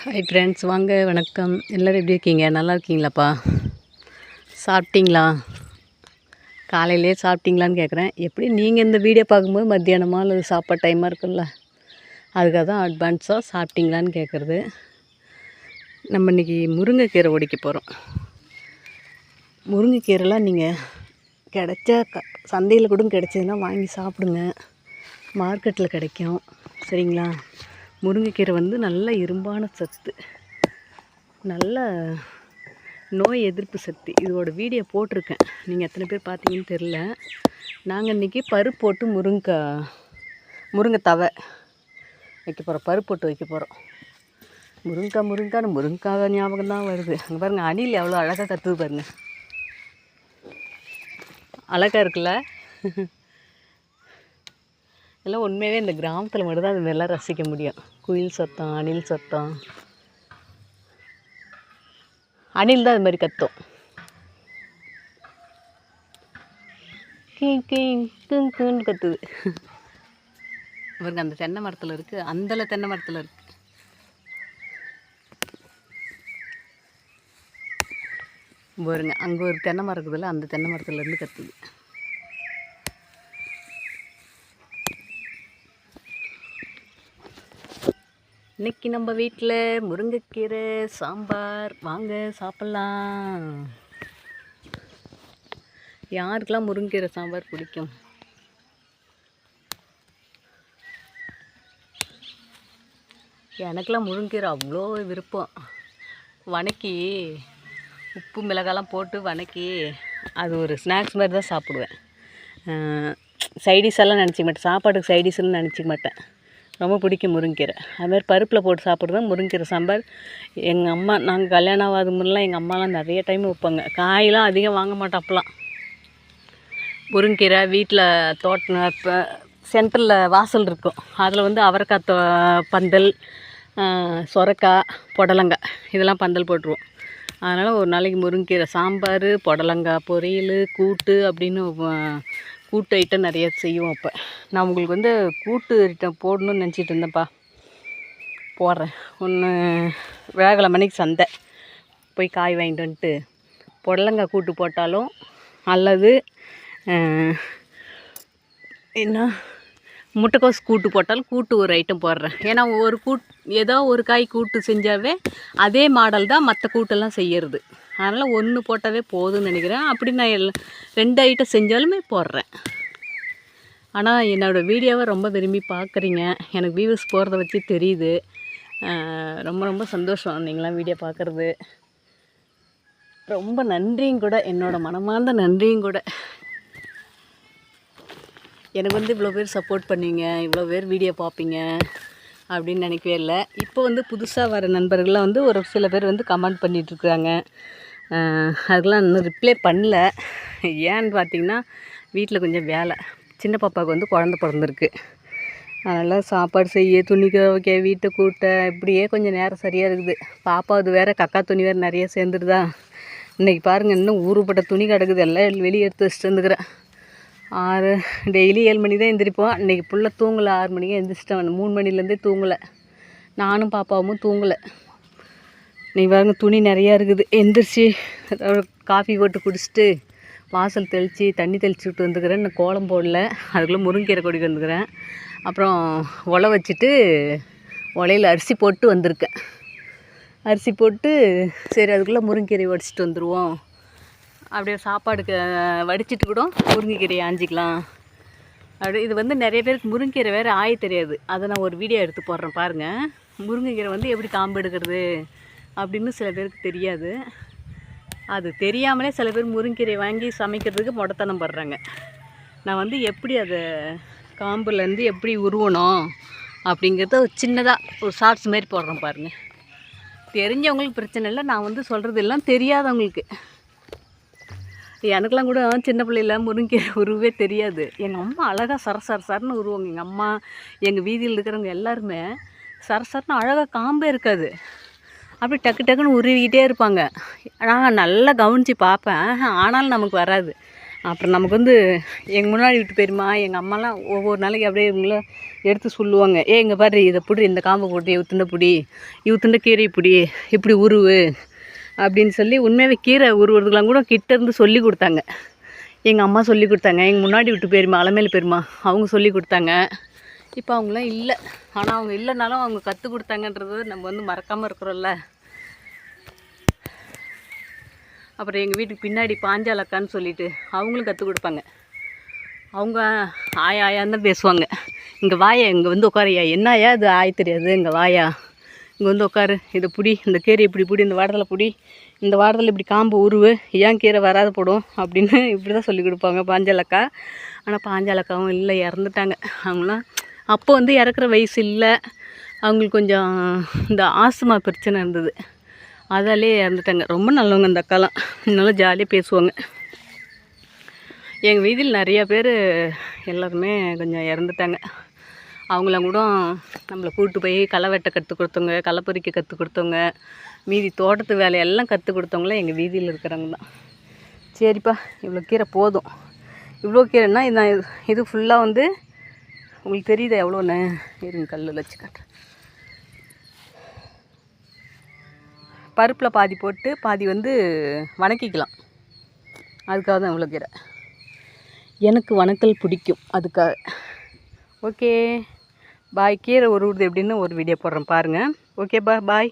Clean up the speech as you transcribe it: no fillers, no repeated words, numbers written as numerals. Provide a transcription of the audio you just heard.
Hi friends, வாங்க வணக்கம். எல்லோரும் எப்படி இருக்கீங்க? நல்லா இருக்கீங்களாப்பா? சாப்பிட்டீங்களா? காலையிலே சாப்பிட்டீங்களான்னு கேட்குறேன். எப்படி நீங்கள் இந்த வீடியோ பார்க்கும்போது மத்தியானமாக அல்லது சாப்பாடு டைமாக இருக்கும்ல, அதுக்காக தான் அட்வான்ஸாக சாப்பிட்டீங்களான்னு கேட்குறது. நம்ம இன்றைக்கி முருங்கைக்கீரை ஒடிக்க போகிறோம். முருங்கைக்கீரைலாம் நீங்கள் கிடைச்சா சந்தையில் கூட கிடைச்சதுன்னா வாங்கி சாப்பிடுங்க. மார்க்கெட்டில் கிடைக்கும், சரிங்களா? முருங்கைக்கீரை வந்து நல்ல இரும்பான சத்து, நல்ல நோய் எதிர்ப்பு சக்தி. இதோட வீடியோ போட்டிருக்கேன், நீங்கள் எத்தனை பேர் பார்த்தீங்கன்னு தெரில. நாங்கள் இன்றைக்கி பருப்பு போட்டு முருங்கை தவை வைக்க போகிறோம். பருப்பு போட்டு வைக்க போகிறோம். முருங்கைக்காய் ஞாபகம் தான் வருது. அங்கே பாருங்கள், அணில் எவ்வளோ அழகாக கற்றுது பாருங்கள். அழகாக இருக்குல்ல? எல்லாம் உண்மையாகவே இந்த கிராமத்தில் மட்டும்தான் அது மாதிரிலாம் ரசிக்க முடியும். குயில் சத்தம், அணில் சத்தம். அணில் தான் அது மாதிரி கத்தும். கீன்னு கத்துது பாருங்க. அந்த தென்னை மரத்தில் இருக்குது, அந்த தென்னை மரத்தில் இருக்குது. பாருங்க, அங்கே ஒரு தென்னை மரம் இருக்குதுல்ல, அந்த தென்னை மரத்துலேருந்து கத்துது. இன்றைக்கி நம்ம வீட்டில் முருங்கைக்கீரை சாம்பார். வாங்க சாப்பிட்லாம். யாருக்கெல்லாம் முருங்கைக்கீரை சாம்பார் பிடிக்கும்? எனக்கெல்லாம் முருங்கைக்கீரை அவ்வளோ விருப்பம். வணக்கி உப்பு மிளகாலாம் போட்டு வணக்கி அது ஒரு ஸ்நாக்ஸ் மாதிரி தான் சாப்பிடுவேன். சைடிஷ் எல்லாம் நினச்சிக்க மாட்டேன். சாப்பாட்டுக்கு சைடிஷ்னு நினச்சிக்க மாட்டேன். ரொம்ப பிடிக்கும் முருங்கைக்கீரை. அதுமாதிரி பருப்பில் போட்டு சாப்பிட்றது முருங்கைக்கீரை சாம்பார். எங்கள் அம்மா, நாங்கள் கல்யாணம் ஆகாத முன்னெலாம் எங்கள் அம்மாலாம் நிறைய டைம் வைப்பாங்க. காயெலாம் அதிகம் வாங்க மாட்டோம் அப்போலாம். முருங்கைக்கீரை வீட்டில் தோட்டம், இப்போ சென்டரில் வாசல் இருக்கும், அதில் வந்து அவரைக்காய் பந்தல், சொரக்காய், புடலங்காய் இதெல்லாம் பந்தல் போட்டுருவோம். அதனால் ஒரு நாளைக்கு முருங்கைக்கீரை சாம்பார், புடலங்காய் பொரியல், கூட்டு அப்படின்னு கூட்டு ஐட்டம் நிறைய செய்வோம். அப்போ நான் உங்களுக்கு வந்து கூட்டு ஐட்டம் போடணும்னு நினச்சிட்டு இருந்தேன்ப்பா. போடுறேன். ஒன்று வியாழக்கிழமை மணிக்கு சந்தை போய் காய் வாங்கிட்டு வந்துட்டு புடலங்காய் கூட்டு போட்டாலும், அல்லது என்ன முட்டைக்கோஸ் கூட்டு போட்டாலும் கூட்டு ஒரு ஐட்டம் போடுறேன். ஏன்னா ஏதோ ஒரு காய் கூட்டு செஞ்சாவே அதே மாடல் தான் மற்ற கூட்டெல்லாம் செய்யறது. அதனால் ஒன்று போட்டாவே போதும்னு நினைக்கிறேன். அப்படி நான் 2 ஐட்டம் செஞ்சாலுமே போடுறேன். ஆனால் என்னோடய வீடியோவை ரொம்ப விரும்பி பார்க்குறீங்க. எனக்கு வியூஸ் போகிறத வச்சு தெரியுது. ரொம்ப ரொம்ப சந்தோஷம் நீங்களாம் வீடியோ பார்க்குறது. ரொம்ப நன்றியும் கூட, என்னோடய மனமார்ந்த நன்றியும் கூட. எனக்கு வந்து இவ்வளோ பேர் சப்போர்ட் பண்ணுவீங்க, இவ்வளோ பேர் வீடியோ பார்ப்பீங்க அப்படின்னு நினைக்கவே இல்லை. இப்போ வந்து புதுசாக வர நண்பர்கள்லாம் வந்து ஒரு சில பேர் வந்து கமெண்ட் பண்ணிகிட்ருக்குறாங்க. அதுக்கெலாம் இன்னும் ரிப்ளை பண்ணல. ஏன்னு பார்த்திங்கன்னா, வீட்டில் கொஞ்சம் வேலை. சின்ன பாப்பாவுக்கு வந்து குழந்த பிறந்திருக்கு. அதனால் சாப்பாடு செய்ய, துணி துவைக்க, வீட்டை கூட்ட, இப்படியே கொஞ்சம் நேரம் சரியாக இருக்குது. பாப்பாவது வேறு கக்கா துணி வேறு நிறைய சேர்ந்துருதா. இன்றைக்கி பாருங்கள், இன்னும் ஊறுபட்ட துணி கிடக்குது. எல்லாம் வெளியே எடுத்து வச்சுட்டு வந்துக்கிறேன். டெய்லி 7 மணி தான் எழுந்திரிப்போம். இன்றைக்கி ஃபுல்லாக தூங்கலை. 6 மணிக்கு எழுந்திரிச்சிட்டேன். 3 மணிலேருந்தே தூங்கலை. நானும் பாப்பாவும் தூங்கலை. நீ பாருங்க, துணி நிறையா இருக்குது. எந்திரிச்சு காஃபி போட்டு குடிச்சிட்டு வாசல் தெளித்து தண்ணி தெளிச்சுட்டு வந்துக்கிறேன். இன்னும் கோலம் போடல. அதுக்குள்ளே முருங்கைக்கீரை கொடிக்கு வந்துக்கிறேன். அப்புறம் உலை வச்சுட்டு உலையில் அரிசி போட்டு வந்திருக்கேன். அரிசி போட்டு சரி அதுக்குள்ளே முருங்கைக்கீரை வடிச்சிட்டு வந்துடுவோம். அப்படியே சாப்பாடுக்கு வடிச்சிட்டு கூட முருங்கைக்கீரையை ஆஞ்சிக்கலாம். அப்படி இது வந்து நிறைய பேருக்கு முருங்கைக்கீரை வேறு ஆய தெரியாது. அதை நான் ஒரு வீடியோ எடுத்து போடுறேன் பாருங்கள். முருங்கைக்கீரை வந்து எப்படி காம்பு எடுக்கிறது அப்படின்னு சில பேருக்கு தெரியாது. அது தெரியாமலே சில பேர் முருங்கைக்கீரை வாங்கி சமைக்கிறதுக்கு முடத்தனம் படுறாங்க. நான் வந்து எப்படி அதை காம்புலேருந்து எப்படி உருவணும் அப்படிங்கிறத ஒரு சின்னதாக ஒரு ஷார்ட்ஸ் மாரி போடுறேன் பாருங்கள். தெரிஞ்சவங்களுக்கு பிரச்சனை இல்லை. நான் வந்து சொல்கிறது எல்லாம் தெரியாதவங்களுக்கு. எனக்கெலாம் கூட சின்ன பிள்ளையில் முருங்கைக்கீரை உருவே தெரியாது. எங்கள் அம்மா அழகாக சரசரன்னு உருவாங்க. எங்கள் அம்மா, எங்கள் வீதியில் இருக்கிறவங்க எல்லாருமே சரசரன்னு அழகாக காம்பே இருக்காது, அப்படி டக்குன்னு உருவிக்கிட்டே இருப்பாங்க. நான் நல்லா கவனித்து பார்ப்பேன். ஆனாலும் நமக்கு வராது. அப்புறம் நமக்கு வந்து எங்கள் முன்னாடி விட்டு பெரியம்மா எங்கள் அம்மாலாம் ஒவ்வொரு நாளைக்கு அப்படியே இவங்கள எடுத்து சொல்லுவாங்க, இங்கே பாரு இதை பிடி, இந்த காம்பை போட்டு இவுத்துண்ட பிடி, இவுத்துண்ட கீரை பிடி, இப்படி உருவு அப்படின்னு சொல்லி உண்மையாகவே கீரை உருவுறதுக்கெலாம் கூட கிட்டேருந்து சொல்லி கொடுத்தாங்க. எங்கள் அம்மா சொல்லி கொடுத்தாங்க, எங்கள் முன்னாடி விட்டு பெரியம்மா அலமேலு பெரியம்மா அவங்க சொல்லி கொடுத்தாங்க. இப்போ அவங்களாம் இல்லை. ஆனால் அவங்க இல்லைனாலும் அவங்க கற்றுக் கொடுத்தாங்கன்றது நம்ம வந்து மறக்காமல் இருக்கிறோம்ல. அப்புறம் எங்கள் வீட்டுக்கு பின்னாடி பாஞ்சால் அக்கான்னு சொல்லிட்டு அவங்களும் கற்றுக் கொடுப்பாங்க. அவங்க ஆயான்னு தான் பேசுவாங்க. இங்கே வாயா, இங்கே வந்து உட்காரையா, என்னாயா இது ஆய தெரியாது, இங்கே வாயா, இங்கே வந்து உட்காரு, இதை பிடி, இந்த கீரை இப்படி பிடி, இந்த வாடலை பிடி, இந்த வாரத்தில் இப்படி காம்பு உருவு, ஏன் கீரை வராது போடும் அப்படின்னு இப்படி தான் சொல்லி கொடுப்பாங்க பாஞ்சால் அக்கா. ஆனால் பாஞ்சால் அக்காவும் இல்லை, இறந்துட்டாங்க. அவங்களாம் அப்போ வந்து இறக்குற வயசு இல்லை. அவங்களுக்கு கொஞ்சம் இந்த ஆஸ்துமா பிரச்சனை இருந்தது, அதாலே இறந்துட்டாங்க. ரொம்ப நல்லவங்க அந்த அக்காலாம், நல்லா ஜாலியாக பேசுவாங்க. எங்கள் வீதியில் நிறையா பேர் எல்லாருமே கொஞ்சம் இறந்துட்டாங்க. அவங்களாம் கூட நம்மளை கூப்பிட்டு போய் களை வெட்ட கற்றுக் கொடுத்தவங்க, களை பறிக்க கற்றுக் கொடுத்தவங்க, மீதி தோட்டத்து வேலையெல்லாம் கற்றுக் கொடுத்தவங்களாம் எங்கள் வீதியில் இருக்கிறவங்க தான். சரிப்பா, இவ்வளோ கீரை போதும். இவ்வளோ கீரைன்னா இது ஃபுல்லாக வந்து உங்களுக்கு தெரியுதா எவ்வளோன்னு? இருங்க கல்லில் வச்சு காட்டுறேன். பருப்பில் பாதி போட்டு பாதி வந்து வணக்கிக்கலாம். அதுக்காக தான் இவ்வளோ கீரை. எனக்கு வணக்கல் பிடிக்கும், அதுக்காக. Okay bye. கீரை உருவுறது எப்படின்னு ஒரு வீடியோ போடுறேன் பாருங்கள். Okay bye.